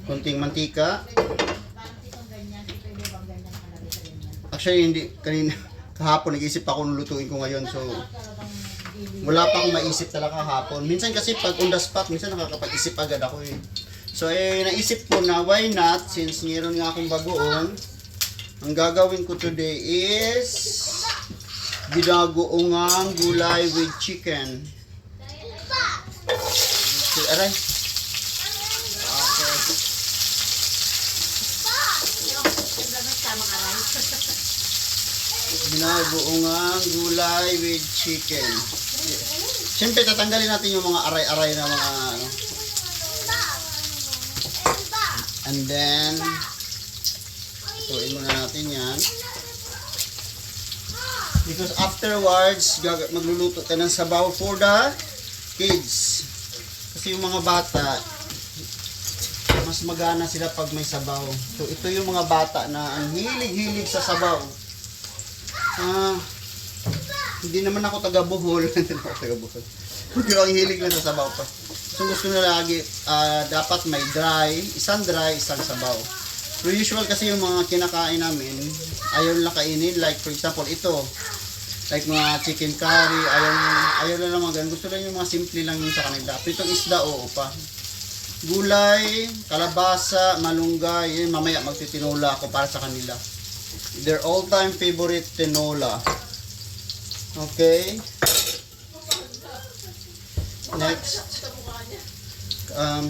konting mantika. Actually, hindi, kahapon nag-isip ako nung lutuin ko ngayon. So, wala pa akong maisip talaga kahapon. Minsan kasi pag on the spot, minsan nakakapag-isip agad ako eh. So, naisip ko na why not, since meron nga akong bagoong, ang gagawin ko today is ginagoongang gulay with chicken. Okay, aray. Okay. Ginagoongang gulay with chicken. Siyempre, tatanggalin natin yung mga aray-aray na mga ano. And then, ituin muna natin yan. Because afterwards, magluluto ka ng sabaw for the kids. Kasi yung mga bata, mas magana sila pag may sabaw. So, ito yung mga bata na ang hilig-hilig sa sabaw. Hindi naman ako taga-Bohol. Hindi naman ako taga-Bohol. Pero ang hilig lang sa sabaw pa. So gusto na lagi, dapat may dry, isang sabaw. So usual kasi yung mga kinakain namin, ayaw lang kainin. Like for example, ito. Like mga chicken curry, ayaw lang mga ganun. Gusto lang yung mga simple lang yung sa kanila. Pero itong isda, oo pa. Gulay, kalabasa, malunggay, yun, mamaya magtitinola ako para sa kanila. Their all-time favorite tinola. Okay. Next.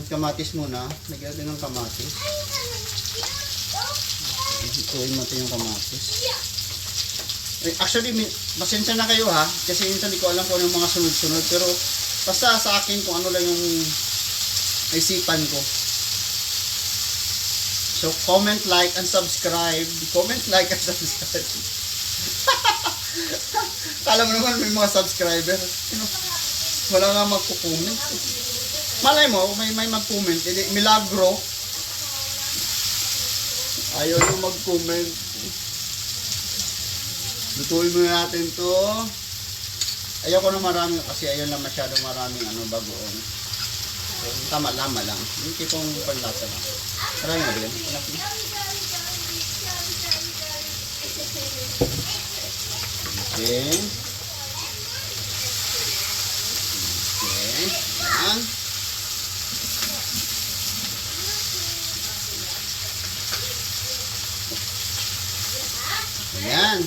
Kamatis muna. Lagyan din ng kamatis. Ituin natin yung kamatis. Actually, pasensya na kayo ha. Kasi minsan hindi ko alam kung ano yung mga sunod-sunod. Pero basta sa akin kung ano lang yung isipan ko. So, comment, like, and subscribe. Comment, like, and subscribe. Kala mo naman may mga subscriber. Wala nga magko-comment. Malay mo, may mag-comment. Milagro. Ayaw nyo mag-comment. Lutuin muna natin to. Ayaw ko na marami kasi ayaw lang masyadong maraming bagoong. So, tama-lama lang. Yung tipong panlasa lang. Marami na bilhin. Okay. Okay. Yan. Ayan.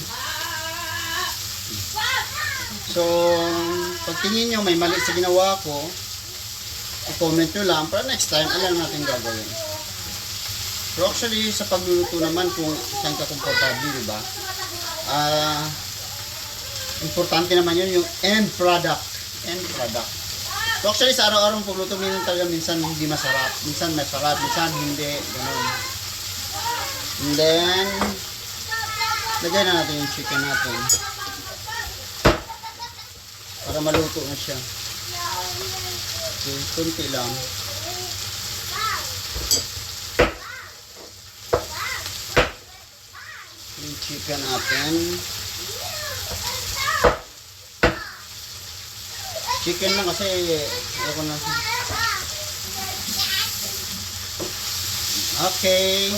So, pag tingin nyo may mali sa ginawa ko, i-comment nyo lang para next time alam natin gagawin. Pero actually, sa pagluluto naman kung saan ka komportable, diba? Importante naman yun yung end product. End product. So actually, sa araw-araw pagluto, minsan hindi masarap. Minsan masarap, minsan hindi. Ganun. And then, lagay na natin yung chicken natin. Para maluto na siya. Okay, kunti lang. Yung chicken natin. Chicken lang kasi ako na. Okay.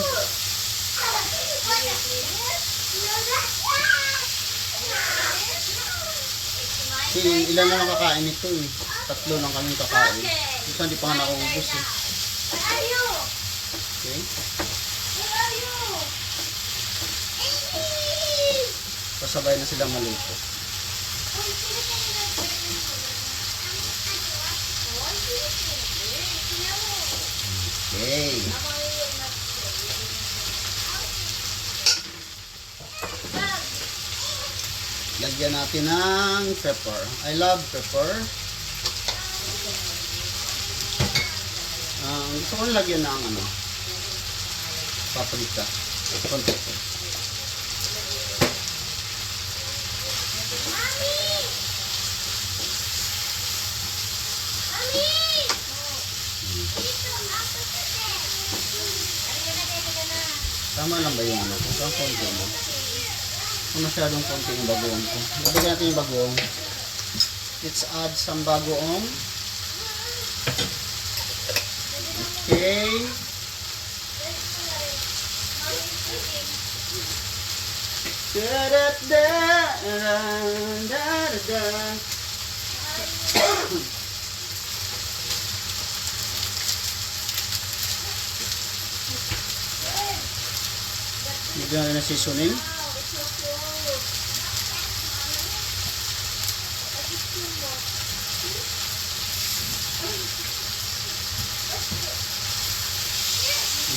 Kasi ilan na lang kakain ito eh. 3 lang kami kakain. Ito hindi pa nga nakaubos eh. Okay. Pasabay na sila maluto. Okay. Lagyan natin ng pepper. I love pepper. Gusto ko lagyan ng paprika. Konti. Tama lang ba yung Kung konti mo. Kung masyadong konti yung bagoong ko. Lagyan natin yung bagoong. Let's add some bagoong. Okay. Da da da da da da. Bigyan natin na seasoning.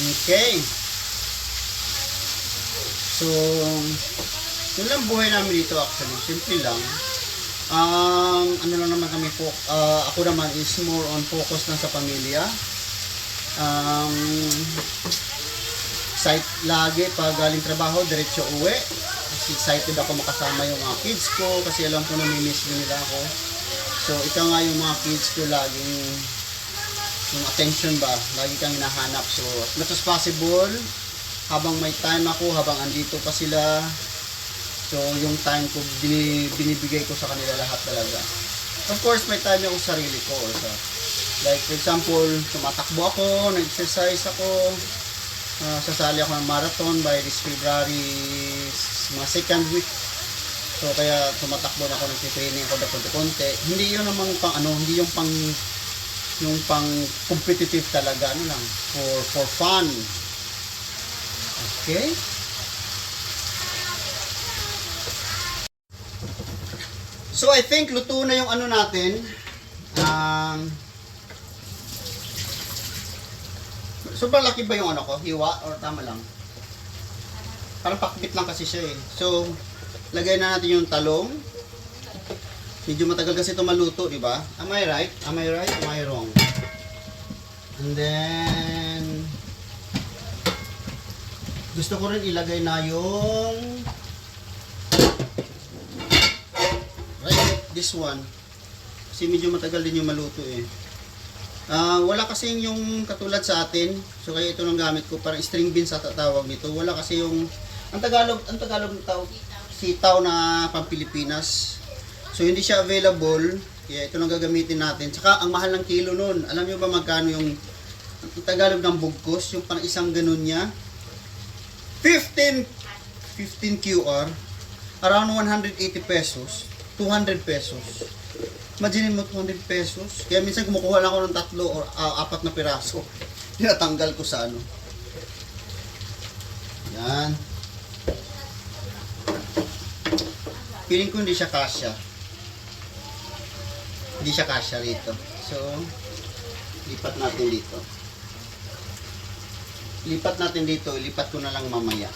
Okay. So, yun lang buhay namin dito actually. Simple lang. Ano lang naman kami po, ako naman is more on focus lang sa pamilya. Site lagi pag galing trabaho, diretso uwi. Kasi excited ako makasama yung mga kids ko kasi alam ko namimiss din nila ako. So, ito nga yung mga kids ko laging yung attention ba, lagi kang hinahanap. So, as much as possible, habang may time ako, habang andito pa sila, so yung time ko, binibigay ko sa kanila lahat talaga. Of course, may time ako sa sarili ko. Or like, for example, tumatakbo ako, nag-exercise ako, sasali ako ng marathon by this February, mga second week. So, kaya tumatakbo na ako, nag-training ako na konti-konti. Hindi yun namang pang, hindi yung pang competitive talaga, ano lang, for fun. Okay? So, I think luto na yung ano natin. Sobrang laki ba yung ano ko? Hiwa? Or tama lang? Parang pakbit lang kasi siya eh. So, lagay na natin yung talong. Medyo matagal kasi ito maluto, di ba? Am I right? Am I right? Am I wrong? And then, gusto ko rin ilagay na yung this one. Kasi medyo matagal din yung maluto eh. Wala kasi yung katulad sa atin. So kaya ito lang gamit ko. Parang string beans sa tatawag nito. Wala kasi yung ang Tagalog tawag sitaw na pang-Pilipinas. So hindi siya available. Kaya ito lang gagamitin natin. Saka ang mahal ng kilo nun. Alam niyo ba magkano yung Tagalog ng bugkos? Yung parang isang ganun niya. 15 QR. Around 180 pesos. 200 pesos. Imagine mo 200 pesos. Kaya minsan kumukuha lang ako ng 3 or 4 na piraso. Tinatanggal ko sa ano. Yan. Feeling ko hindi siya kasya. Hindi siya kasya rito. So, lipat natin dito. Lipat natin dito. Lipat ko na lang mamaya.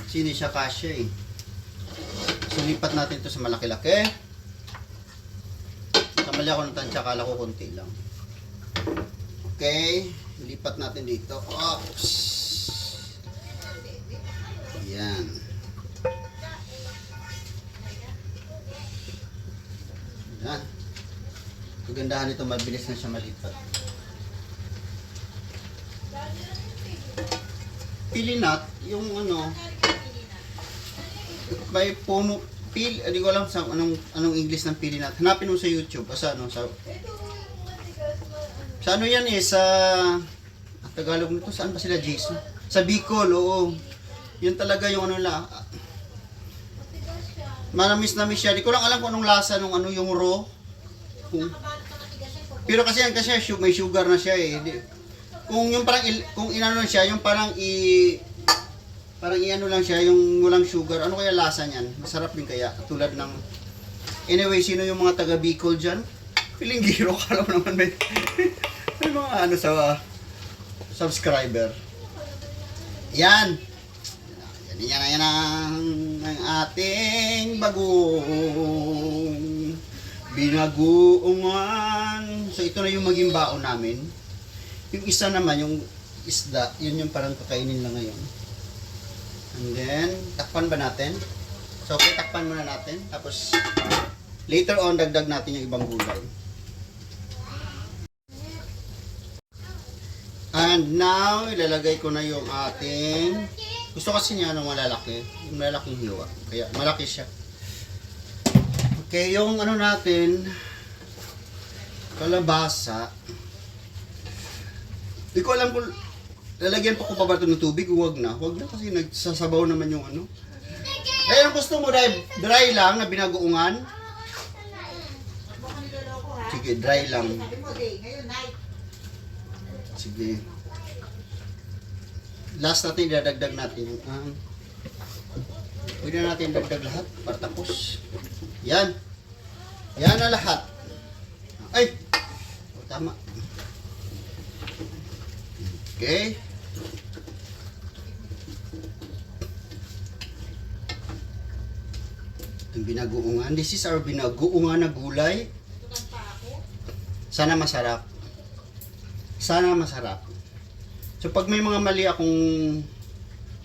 Kasi hindi siya kasya eh. So, lipat natin ito sa malaki-laki. Kamali ako ng tansya, akala ko konti lang. Okay, lipat natin dito. Oops. Yan. Yan. Kagandahan nito, mabilis na siya malipat. Pilinat, yung ano, may puno, hindi ko alam sa anong English ng pilinat. Hanapin mo sa YouTube, sa ano, sa ano yan eh, sa Tagalog nito, saan ba sila, Jason? Sa Bicol, oo. Yun talaga yung ano lang. Manamis-namis siya. Di ko lang alam kung anong lasa nung ano yung raw. Pero kasi yan, kasi may sugar na siya eh. Kung yung parang, kung inano siya, yung parang parang iano lang siya, yung walang sugar. Ano kaya lasa niyan? Masarap din kaya. Tulad ng, anyway, sino yung mga taga Bicol dyan? Pilinggiro, kala mo naman may mga ano sa subscriber. Yan. Yan ang ating bagong binagoongan. So ito na yung maging baon namin. Yung isa naman, yung isda, yun yung parang kakainin lang ngayon. And then, takpan ba natin? So okay, takpan muna natin. Tapos, later on, dagdag natin yung ibang gulay. And now, ilalagay ko na yung ating, gusto kasi niya ng malalaki, yung malalaking hiwa. Kaya malaki siya. Okay, yung ano natin, kalabasa. Di ko alam kung lalagyan pa ko pa ba ito ng tubig? Huwag na. Huwag na kasi nagsasabaw naman yung ano. Kaya ang gusto mo, dry lang na binagoongan? Sige, dry lang. Sige. Last natin, idadagdag natin yung pwede na natin dagdag lahat para tapos. Yan. Yan na lahat. Ay! O, tama. Okay. Yung binagoongan. This is our binagoongan na gulay. Sana masarap. Sana masarap. So pag may mga mali akong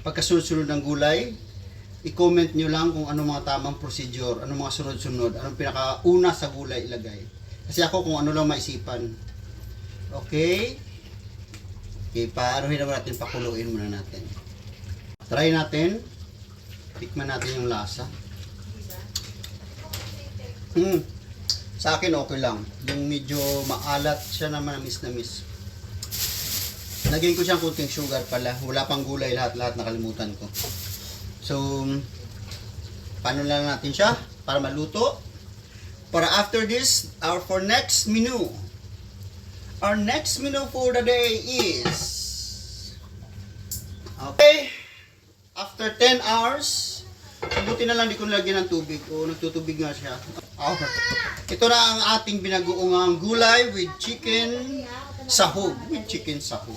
pagkasunod-sunod ng gulay, i-comment nyo lang kung ano mga tamang procedure, ano mga sunod-sunod, anong pinakauna sa gulay ilagay. Kasi ako kung ano lang maisipan. Okay? Okay, paaruhin naman natin, pakuluin muna natin. Try natin. Tikman natin yung lasa. Sa akin okay lang. Yung medyo maalat siya naman, na miss. Lagyan ko siyang kunting sugar pala. Wala pang gulay, lahat-lahat nakalimutan ko. So, paano lang natin siya para maluto? Para after this, for next menu. Our next menu for the day is, okay, after 10 hours, buti na lang di ko nilagyan ng tubig. O, nagtutubig nga siya. Ito na ang ating binagoongang gulay with chicken sahog. With chicken sahog.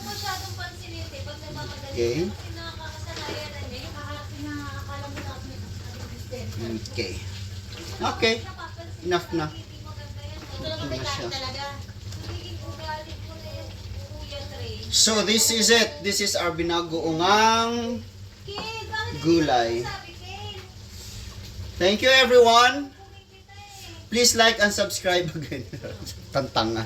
Okay. Okay. Okay. Enough na. Ito na siya. So this is it. This is our binagoongang gulay. Thank you everyone. Please like and subscribe again. Tantanga.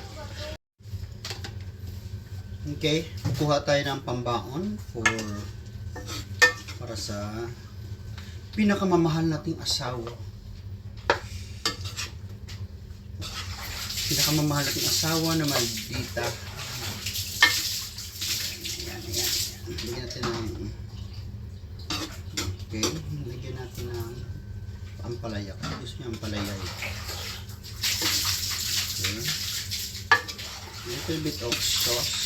Okay, kuha tayo ng pambaon para sa pinakamamahal nating asawa. Pinakamamahal nating asawa na maldita. Ayan. Lagyan natin ng okay, lagyan natin ng ampalaya. Gusto niya ampalaya. Okay. A little bit of sauce.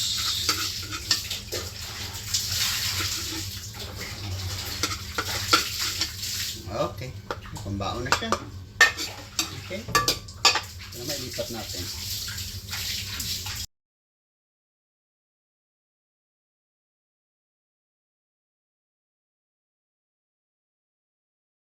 Okay. Pambaon na siya. Okay. Ito naman ilipat natin.